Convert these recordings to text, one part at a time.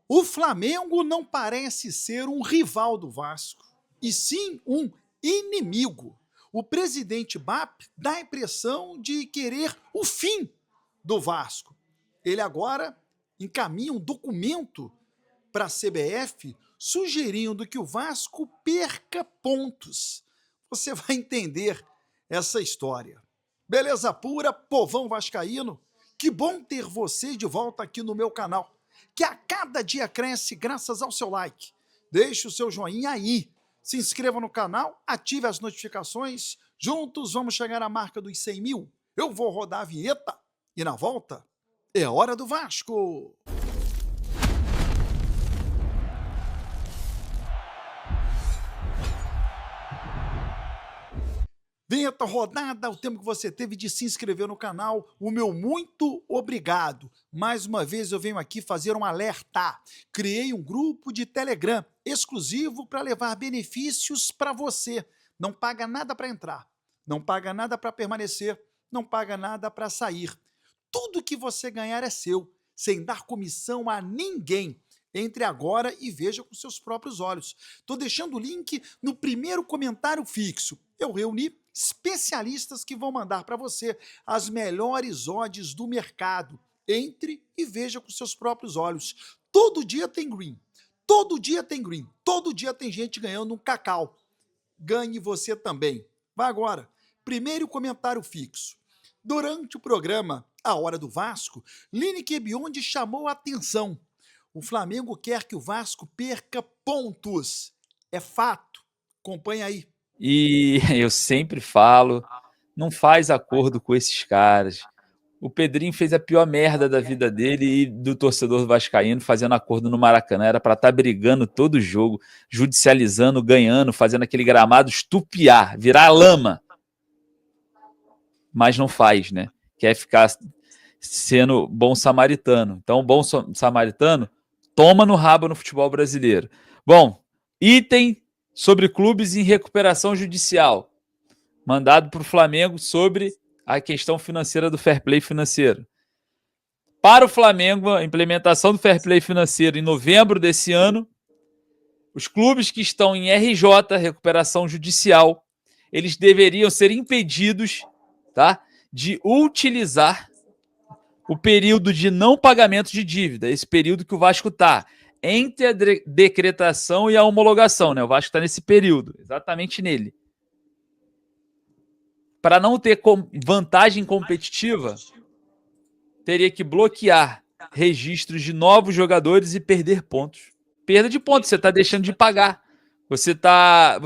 O Flamengo não parece ser um rival do Vasco, e sim um inimigo. O presidente BAP dá a impressão de querer o fim do Vasco. Ele agora encaminha um documento para a CBF sugerindo que o Vasco perca pontos. Você vai entender essa história. Beleza pura, povão vascaíno? Que bom ter você de volta aqui no meu canal, que a cada dia cresce graças ao seu like. Deixe o seu joinha aí, se inscreva no canal, ative as notificações, juntos vamos chegar à marca dos 100 mil. Eu vou rodar a vinheta e na volta é hora do Vasco! Vinheta rodada, o tempo que você teve de se inscrever no canal, o meu muito obrigado. Mais uma vez eu venho aqui fazer um alerta. Criei um grupo de Telegram exclusivo para levar benefícios para você. Não paga nada para entrar, não paga nada para permanecer, não paga nada para sair. Tudo que você ganhar é seu, sem dar comissão a ninguém. Entre agora e veja com seus próprios olhos. Estou deixando o link no primeiro comentário fixo. Eu reuni especialistas que vão mandar para você as melhores odds do mercado. Entre e veja com seus próprios olhos. Todo dia tem green, todo dia tem green, todo dia tem gente ganhando um cacau. Ganhe você também. Vai agora. Primeiro comentário fixo. Durante o programa A Hora do Vasco, Lineker Biondi chamou a atenção. O Flamengo quer que o Vasco perca pontos. É fato. Acompanha aí. E eu sempre falo, não faz acordo com esses caras. O Pedrinho fez a pior merda da vida dele e do torcedor vascaíno fazendo acordo no Maracanã. Era para estar brigando todo jogo, judicializando, ganhando, fazendo aquele gramado estupiar, virar lama. Mas não faz, né? Quer ficar sendo bom samaritano. Então, bom samaritano toma no rabo no futebol brasileiro. Bom, item sobre clubes em recuperação judicial, mandado para o Flamengo sobre a questão financeira do fair play financeiro. Para o Flamengo, a implementação do fair play financeiro em novembro desse ano, os clubes que estão em RJ, recuperação judicial, eles deveriam ser impedidos, tá, de utilizar o período de não pagamento de dívida, esse período que o Vasco está entre a decretação e a homologação, né? O Vasco está nesse período, exatamente nele. Para não ter vantagem competitiva, teria que bloquear registros de novos jogadores e perder pontos. Perda de pontos, você está deixando de pagar. Você tá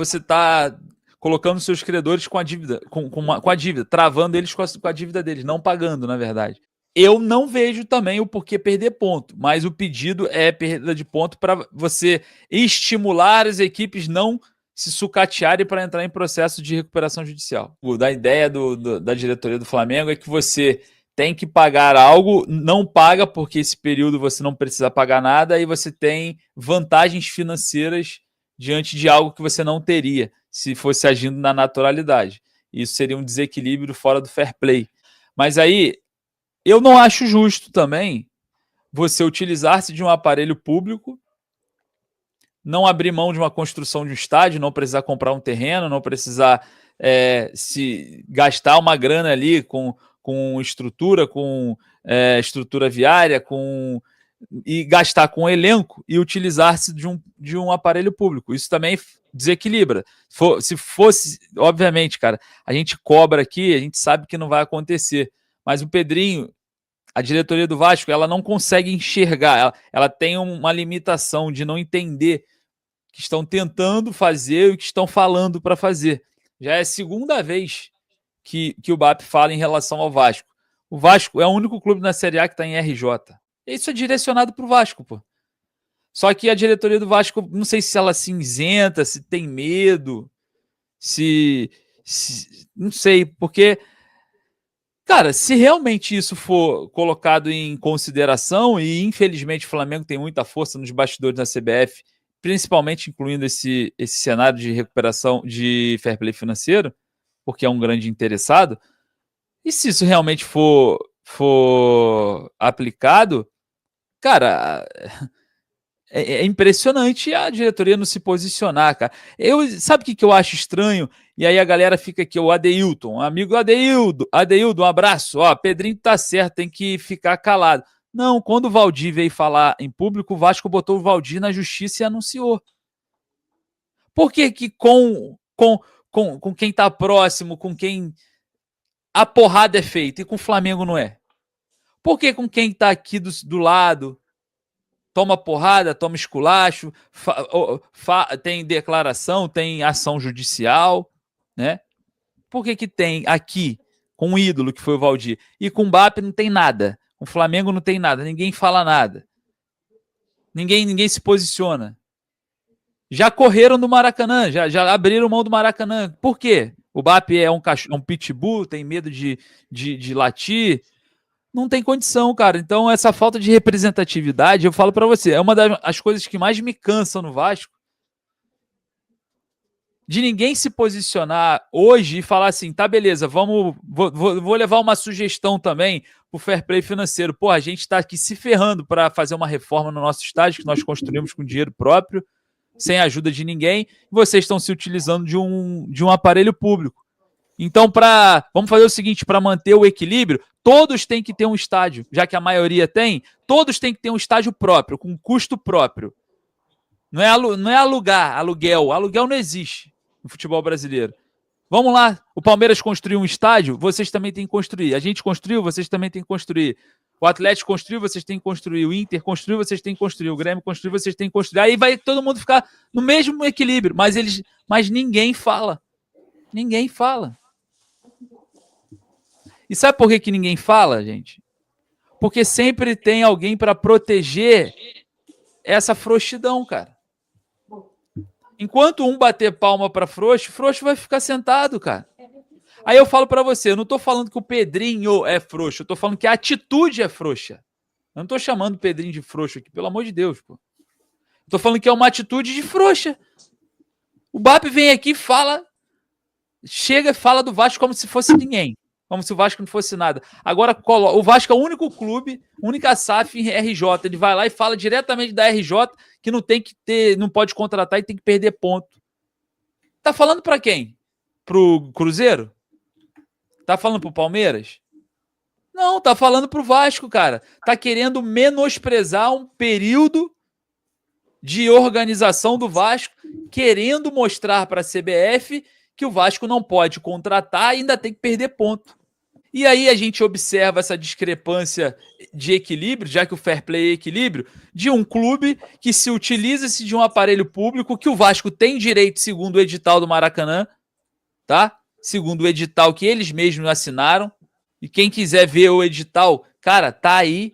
colocando seus credores com a dívida, com a dívida, travando eles com a dívida deles, não pagando, na verdade. Eu não vejo também o porquê perder ponto, mas o pedido é perda de ponto para você estimular as equipes não se sucatearem para entrar em processo de recuperação judicial. Da ideia da diretoria do Flamengo é que você tem que pagar algo, não paga porque esse período você não precisa pagar nada e você tem vantagens financeiras diante de algo que você não teria se fosse agindo na naturalidade. Isso seria um desequilíbrio fora do fair play. Mas aí eu não acho justo também você utilizar-se de um aparelho público, não abrir mão de uma construção de um estádio, não precisar comprar um terreno, não precisar se gastar uma grana ali com estrutura, com estrutura viária, e gastar com elenco e utilizar-se de um aparelho público. Isso também desequilibra. Se fosse, obviamente, cara, a gente cobra aqui, a gente sabe que não vai acontecer. Mas o Pedrinho, a diretoria do Vasco, ela não consegue enxergar, ela tem uma limitação de não entender o que estão tentando fazer e o que estão falando para fazer. Já é a segunda vez que o BAP fala em relação ao Vasco. O Vasco é o único clube na Série A que está em RJ. Isso é direcionado para o Vasco, pô. Só que a diretoria do Vasco, não sei se ela se isenta, se tem medo, não sei, porque cara, se realmente isso for colocado em consideração, e infelizmente o Flamengo tem muita força nos bastidores da CBF, principalmente incluindo esse cenário de recuperação de fair play financeiro, porque é um grande interessado, e se isso realmente for aplicado, cara, É impressionante a diretoria não se posicionar, cara. Sabe o que eu acho estranho? E aí a galera fica aqui, o Adeilton, amigo Adeildo, um abraço. Ó, Pedrinho tá certo, tem que ficar calado. Não, quando o Valdir veio falar em público, o Vasco botou o Valdir na justiça e anunciou. Por que que com quem tá próximo, com quem a porrada é feita e com o Flamengo não é? Por que com quem tá aqui do lado toma porrada, toma esculacho, tem declaração, tem ação judicial, né? Por que que tem aqui com um ídolo que foi o Valdir e com o Mbappé não tem nada? Com o Flamengo não tem nada, ninguém fala nada. Ninguém se posiciona. Já correram do Maracanã, já abriram mão do Maracanã. Por quê? O Mbappé é um pitbull, tem medo de latir. Não tem condição, cara. Então, essa falta de representatividade, eu falo pra você, é uma das coisas que mais me cansam no Vasco. De ninguém se posicionar hoje e falar assim, tá, beleza, vou levar uma sugestão também pro fair play financeiro. Pô, a gente tá aqui se ferrando para fazer uma reforma no nosso estádio, que nós construímos com dinheiro próprio, sem a ajuda de ninguém, e vocês estão se utilizando de um aparelho público. Então, vamos fazer o seguinte, para manter o equilíbrio, todos têm que ter um estádio, já que a maioria tem, todos têm que ter um estádio próprio, com custo próprio. Não é aluguel não existe no futebol brasileiro. Vamos lá, o Palmeiras construiu um estádio, vocês também têm que construir. A gente construiu, vocês também têm que construir. O Atlético construiu, vocês têm que construir. O Inter construiu, vocês têm que construir. O Grêmio construiu, vocês têm que construir. Aí vai todo mundo ficar no mesmo equilíbrio, mas ninguém fala. Ninguém fala. E sabe por que ninguém fala, gente? Porque sempre tem alguém para proteger essa frouxidão, cara. Enquanto um bater palma para frouxo vai ficar sentado, cara. Aí eu falo para você, eu não tô falando que o Pedrinho é frouxo, eu tô falando que a atitude é frouxa. Eu não tô chamando o Pedrinho de frouxo aqui, pelo amor de Deus, pô. Eu tô falando que é uma atitude de frouxa. O BAP vem aqui e chega e fala do Vasco como se fosse ninguém. Como se o Vasco não fosse nada. Agora, o Vasco é o único clube, única SAF em RJ. Ele vai lá e fala diretamente da RJ que não tem que ter, não pode contratar e tem que perder ponto. Tá falando para quem? Pro Cruzeiro? Tá falando pro Palmeiras? Não, tá falando pro Vasco, cara. Tá querendo menosprezar um período de organização do Vasco, querendo mostrar para a CBF que o Vasco não pode contratar e ainda tem que perder ponto. E aí a gente observa essa discrepância de equilíbrio, já que o fair play é equilíbrio, de um clube que se utiliza-se de um aparelho público que o Vasco tem direito, segundo o edital do Maracanã, tá? Segundo o edital que eles mesmos assinaram. E quem quiser ver o edital, cara, tá aí.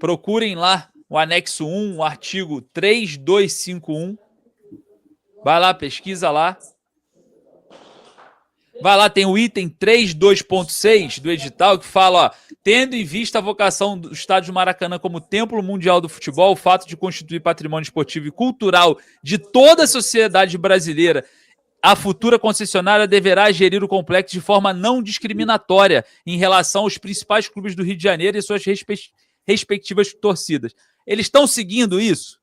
Procurem lá o anexo 1, o artigo 3251. Vai lá, pesquisa lá. Vai lá, tem o item 32.6 do edital que fala, ó, tendo em vista a vocação do Estádio do Maracanã como templo mundial do futebol, o fato de constituir patrimônio esportivo e cultural de toda a sociedade brasileira, a futura concessionária deverá gerir o complexo de forma não discriminatória em relação aos principais clubes do Rio de Janeiro e suas respectivas torcidas. Eles estão seguindo isso?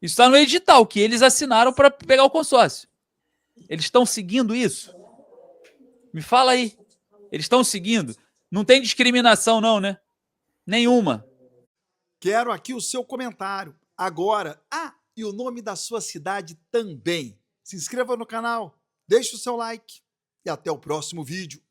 Isso está no edital que eles assinaram para pegar o consórcio. Eles estão seguindo isso? Me fala aí. Eles estão seguindo? Não tem discriminação não, né? Nenhuma. Quero aqui o seu comentário. Agora, e o nome da sua cidade também. Se inscreva no canal, deixe o seu like e até o próximo vídeo.